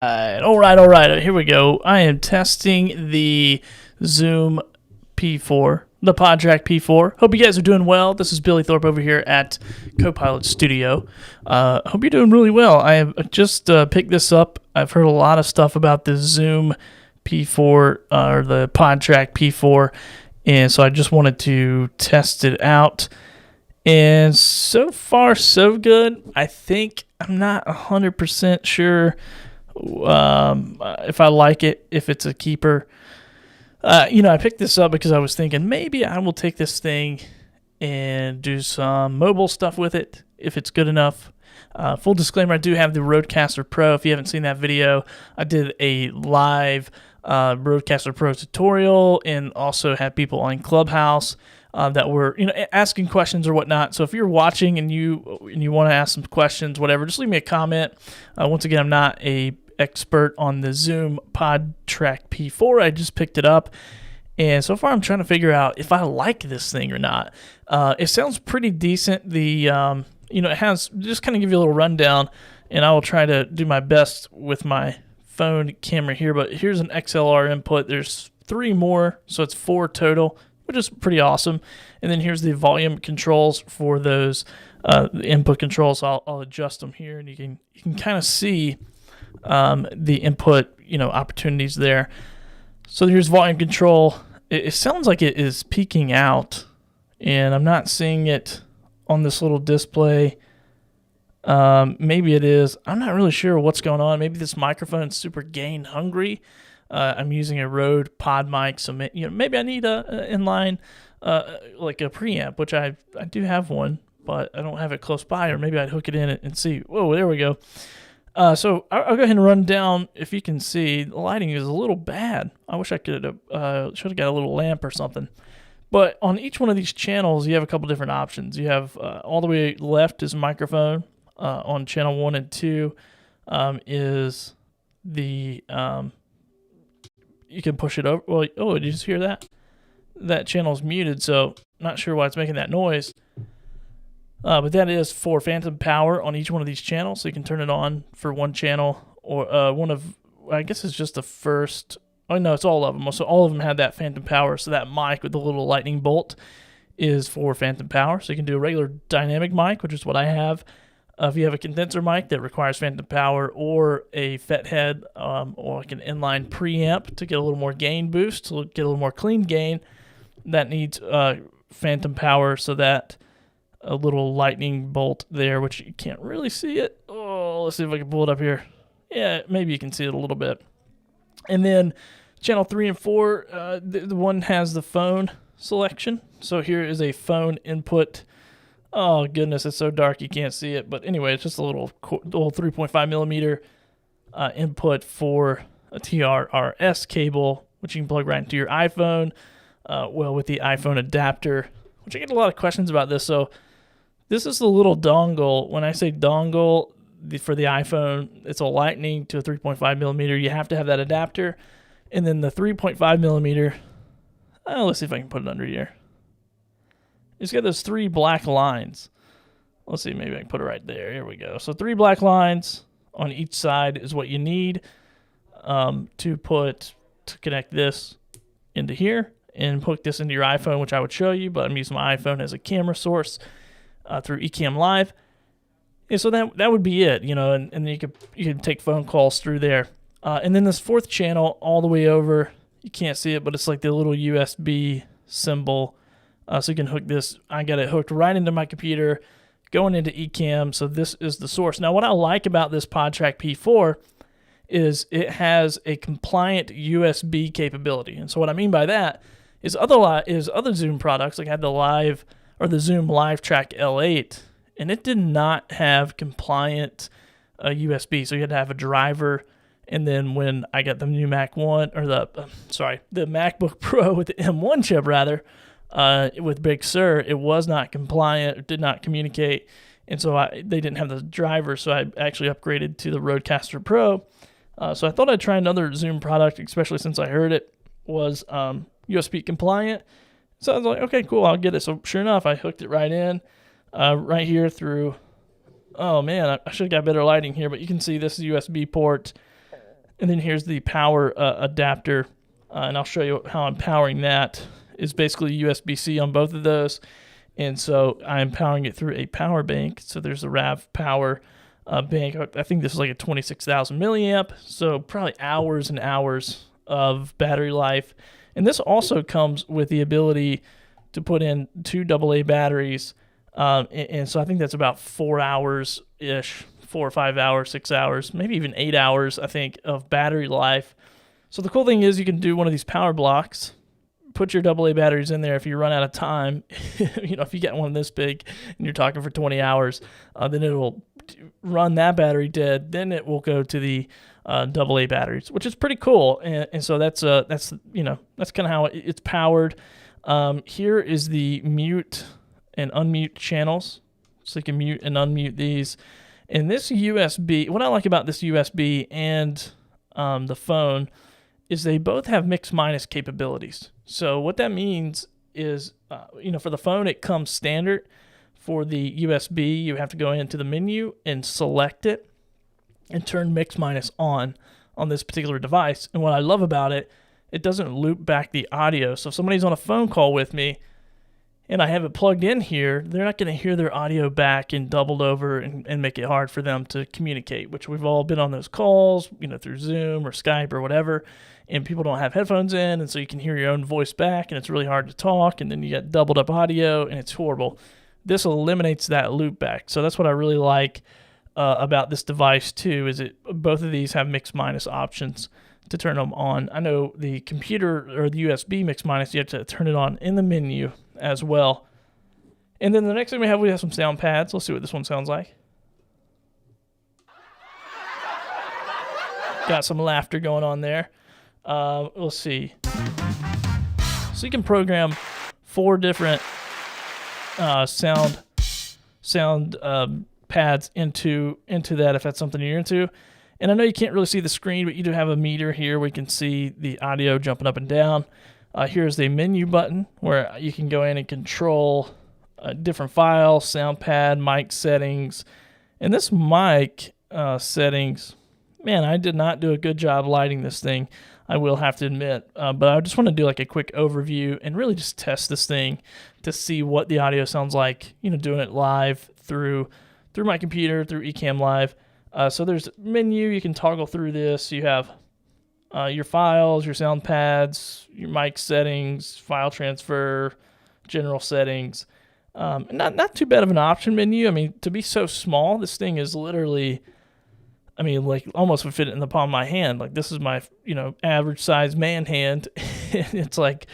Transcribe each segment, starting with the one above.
All right. Here we go. I am testing the Zoom P4, the PodTrak P4. Hope you guys are doing well. This is Billy Thorpe over here at Copilot Studio. Hope you're doing really well. I have just picked this up. I've heard a lot of stuff about the Zoom P4 or the PodTrak P4, and so I just wanted to test it out. And so far, so good. I think I'm not 100% sure if I like it, if it's a keeper. I picked this up because I was thinking maybe I will take this thing and do some mobile stuff with it if it's good enough. Full disclaimer, I do have the Rodecaster Pro. If you haven't seen that video, I did a live Rodecaster Pro tutorial and also had people on Clubhouse that were asking questions or whatnot. So if you're watching and you want to ask some questions, whatever, just leave me a comment. Once again, I'm not a expert on the Zoom PodTrak P4. I just picked it up, and so far I'm trying to figure out if I like this thing or not. It sounds pretty decent. The it has, just kind of give you a little rundown, and I will try to do my best with my phone camera here. But here's an XLR input. There's 3 more, so it's 4 total, which is pretty awesome. And then here's the volume controls for those the input controls. I'll adjust them here, and you can kind of see the input opportunities there. So here's volume control. It sounds like it is peaking out, and I'm not seeing it on this little display. Maybe it is. I'm not really sure what's going on. Maybe this microphone is super gain hungry. I'm using a Rode pod mic, so maybe I need a inline like a preamp, which I do have one, but I don't have it close by. Or maybe I'd hook it in and see. Whoa, there we go. So I'll go ahead and run down. If you can see, the lighting is a little bad. I wish I could should have got a little lamp or something. But on each one of these channels, you have a couple different options. You have all the way left is microphone. On channel 1 and 2 is the you can push it over. Well, oh, did you just hear that? That channel's muted, so not sure why it's making that noise. But that is for phantom power on each one of these channels, so you can turn it on for one channel or one of, I guess it's just the first. Oh no, it's all of them. So all of them had that phantom power. So that mic with the little lightning bolt is for phantom power. So you can do a regular dynamic mic, which is what I have. If you have a condenser mic that requires phantom power, or a FET head, or like an inline preamp to get a little more gain boost, to get a little more clean gain, that needs phantom power. So that a little lightning bolt there, which you can't really see it. Oh, let's see if I can pull it up here. Yeah, maybe you can see it a little bit. And then channel 3 and 4, the one has the phone selection. So here is a phone input. Oh goodness, it's so dark you can't see it. But anyway, it's just a little 3.5 millimeter input for a TRRS cable, which you can plug right into your iPhone. With the iPhone adapter, which I get a lot of questions about this. So this is the little dongle. When I say dongle for the iPhone, it's a lightning to a 3.5 millimeter. You have to have that adapter. And then the 3.5 millimeter, let's see if I can put it under here. It's got those 3 black lines. Let's see, maybe I can put it right there. Here we go. So 3 black lines on each side is what you need to connect this into here and hook this into your iPhone, which I would show you, but I'm using my iPhone as a camera source through Ecamm Live. And so that would be it, and then you could take phone calls through there. And then this 4th channel all the way over, you can't see it, but it's like the little USB symbol. So you can hook this. I got it hooked right into my computer, going into Ecamm. So this is the source. Now, what I like about this PodTrak P4 is it has a compliant USB capability. And so what I mean by that is other Zoom products, like I had the Zoom LiveTrak L8, and it did not have compliant USB. So you had to have a driver. And then when I got the new Mac One, or the MacBook Pro with the M1 chip rather, with Big Sur, it was not compliant, it did not communicate, and so they didn't have the driver, so I actually upgraded to the Rodecaster Pro. So I thought I'd try another Zoom product, especially since I heard it was USB compliant. So I was like, okay, cool, I'll get it. So sure enough, I hooked it right in, right here through, oh man, I should have got better lighting here, but you can see this USB port And then here's the power adapter, and I'll show you how I'm powering that. Is basically USB-C on both of those. And so I'm powering it through a power bank. So there's a RAV power bank. I think this is like a 26,000 milliamp. So probably hours and hours of battery life. And this also comes with the ability to put in 2 AA batteries. And so I think that's about 4 hours-ish, 4 or 5 hours, 6 hours, maybe even 8 hours, I think, of battery life. So the cool thing is you can do one of these power blocks, put your AA batteries in there. If you run out of time, if you get one this big and you're talking for 20 hours, then it'll run that battery dead. Then it will go to the AA batteries, which is pretty cool. And so that's kind of how it's powered. Here is the mute and unmute channels, so you can mute and unmute these. And this USB, what I like about this USB and the phone is they both have mix minus capabilities. So what that means is, for the phone, it comes standard. For the USB, you have to go into the menu and select it and turn mix minus on this particular device. And what I love about it, it doesn't loop back the audio. So if somebody's on a phone call with me and I have it plugged in here, they're not going to hear their audio back and doubled over and make it hard for them to communicate, which we've all been on those calls, through Zoom or Skype or whatever, and people don't have headphones in, and so you can hear your own voice back, and it's really hard to talk, and then you get doubled up audio, and it's horrible. This eliminates that loop back. So that's what I really like about this device too, is both of these have mix minus options to turn them on. I know the computer or the USB mix minus, you have to turn it on in the menu as well. And then the next thing we have some sound pads. Let's see what this one sounds like. Got some laughter going on there. We'll see. So you can program 4 different sound pads into that if that's something you're into. And I know you can't really see the screen, but you do have a meter here where you can see the audio jumping up and down. Here's the menu button where you can go in and control different files, sound pad, mic settings. And this mic settings, man, I did not do a good job lighting this thing, I will have to admit. But I just want to do like a quick overview and really just test this thing to see what the audio sounds like, doing it live through my computer, through Ecamm Live. So there's a menu, you can toggle through this. You have your files, your sound pads, your mic settings, file transfer, general settings. Not too bad of an option menu. I mean, to be so small, this thing is literally, like almost would fit it in the palm of my hand. Like this is my, average size man hand. It's like,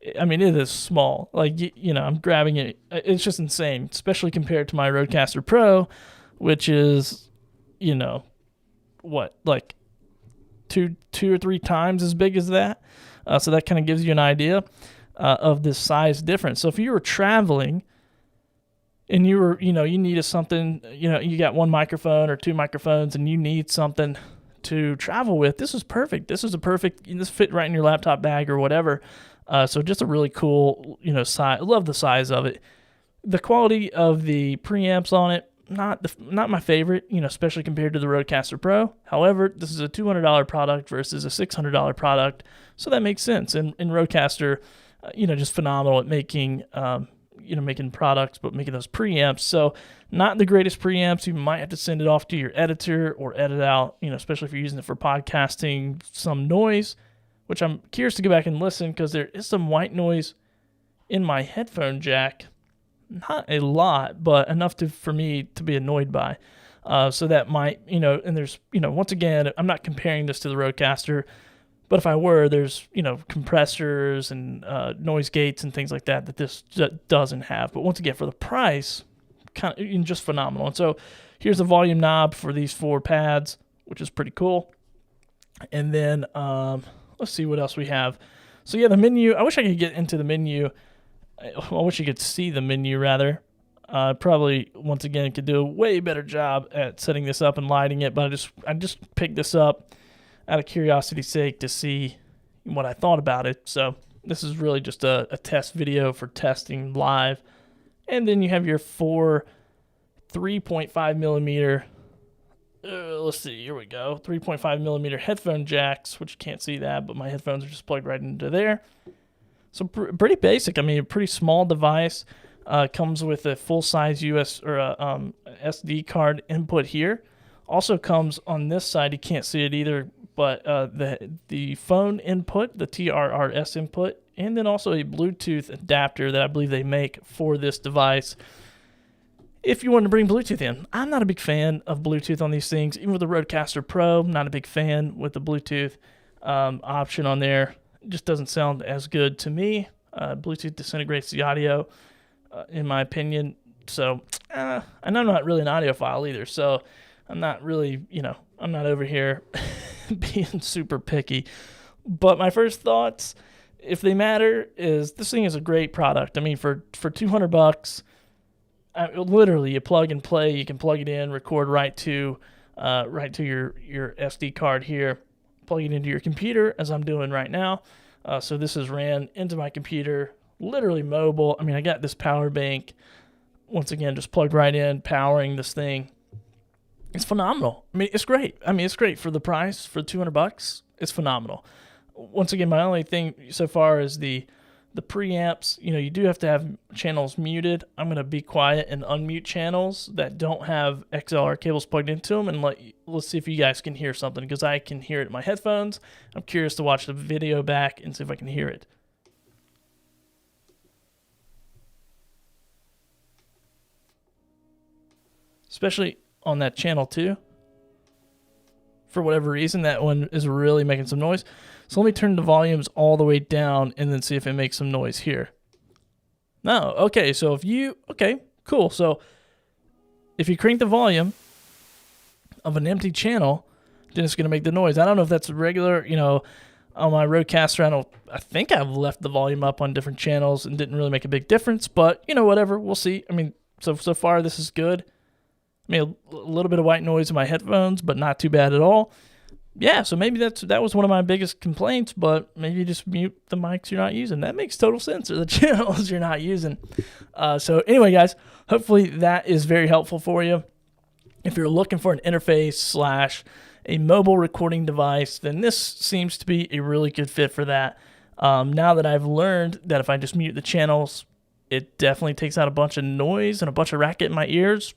it is small. Like, I'm grabbing it. It's just insane, especially compared to my Rodecaster Pro, which is, like two or 3 times as big as that. So that kind of gives you an idea of this size difference. So if you were traveling and you were, you needed something, you got 1 microphone or 2 microphones and you need something to travel with, this is perfect. This fit right in your laptop bag or whatever. So just a really cool, size. I love the size of it. The quality of the preamps on it, not my favorite, especially compared to the Rodecaster Pro. However, this is a $200 product versus a $600 product, so that makes sense. And Rodecaster, just phenomenal at making, making products, but making those preamps. So not the greatest preamps. You might have to send it off to your editor or edit out, especially if you're using it for podcasting, some noise, which I'm curious to go back and listen because there is some white noise in my headphone jack. Not a lot, but enough for me to be annoyed by. So that might, and there's, once again, I'm not comparing this to the Rodecaster, but if I were, there's, compressors and noise gates and things like that this doesn't have. But once again, for the price, kind of just phenomenal. And so here's the volume knob for these 4 pads, which is pretty cool. And then let's see what else we have. So yeah, the menu, I wish I could get into the menu. I wish you could see the menu rather. Probably once again could do a way better job at setting this up and lighting it, but I just picked this up out of curiosity's sake to see what I thought about it. So this is really just a test video for testing live. And then you have your 4 3.5 millimeter let's see, here we go. 3.5 millimeter headphone jacks, which you can't see that, but my headphones are just plugged right into there. So pretty basic. I mean, a pretty small device. Comes with a full-size US or SD card input here. Also comes on this side. You can't see it either, but the phone input, the TRRS input, and then also a Bluetooth adapter that I believe they make for this device. If you want to bring Bluetooth in, I'm not a big fan of Bluetooth on these things. Even with the Rodecaster Pro, I'm not a big fan with the Bluetooth option on there. It just doesn't sound as good to me. Bluetooth disintegrates the audio, in my opinion. So, and I'm not really an audiophile either. So, I'm not really, I'm not over here being super picky. But my first thoughts, if they matter, is this thing is a great product. I mean, for $200, literally you plug and play. You can plug it in, record right to your SD card here, plug it into your computer as I'm doing right now. So this is ran into my computer, literally mobile. I mean, I got this power bank, once again, just plugged right in, powering this thing. It's phenomenal. I mean, it's great. It's great for the price, for $200. It's phenomenal. Once again, my only thing so far is the preamps. You do have to have channels muted. I'm going to be quiet and unmute channels that don't have XLR cables plugged into them, and let's see if you guys can hear something, because I can hear it in my headphones. I'm curious to watch the video back and see if I can hear it. Especially on that channel 2. For whatever reason, that one is really making some noise. So let me turn the volumes all the way down and then see if it makes some noise here. No, okay, so okay, cool. So if you crank the volume of an empty channel, then it's going to make the noise. I don't know if that's regular, on my Rodecaster, I think I've left the volume up on different channels and didn't really make a big difference, but, whatever, we'll see. I mean, so far this is good. A little bit of white noise in my headphones, but not too bad at all. Yeah, so maybe that was one of my biggest complaints, but maybe just mute the mics you're not using. That makes total sense, or the channels you're not using. So anyway, guys, hopefully that is very helpful for you. If you're looking for an interface / a mobile recording device, then this seems to be a really good fit for that. Now that I've learned that if I just mute the channels, it definitely takes out a bunch of noise and a bunch of racket in my ears.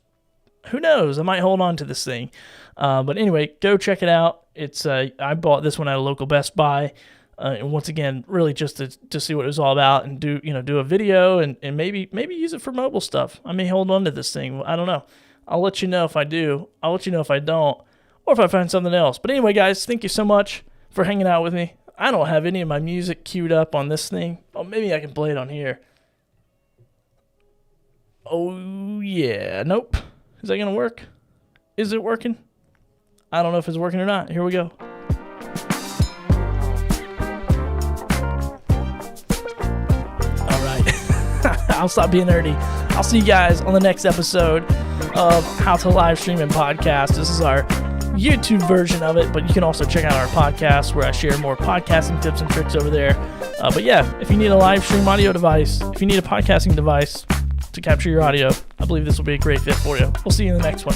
Who knows? I might hold on to this thing. But anyway, go check it out. It's I bought this one at a local Best Buy. And once again, really just to see what it was all about and do a video and maybe use it for mobile stuff. I may hold on to this thing. I don't know. I'll let you know if I do. I'll let you know if I don't, or if I find something else. But anyway, guys, thank you so much for hanging out with me. I don't have any of my music queued up on this thing. Oh, maybe I can play it on here. Oh, yeah. Nope. Is that going to work? Is it working? I don't know if it's working or not. Here we go. All right. I'll stop being nerdy. I'll see you guys on the next episode of How to Live Stream and Podcast. This is our YouTube version of it, but you can also check out our podcast where I share more podcasting tips and tricks over there. But yeah, if you need a live stream audio device, if you need a podcasting device to capture your audio, I believe this will be a great fit for you. We'll see you in the next one.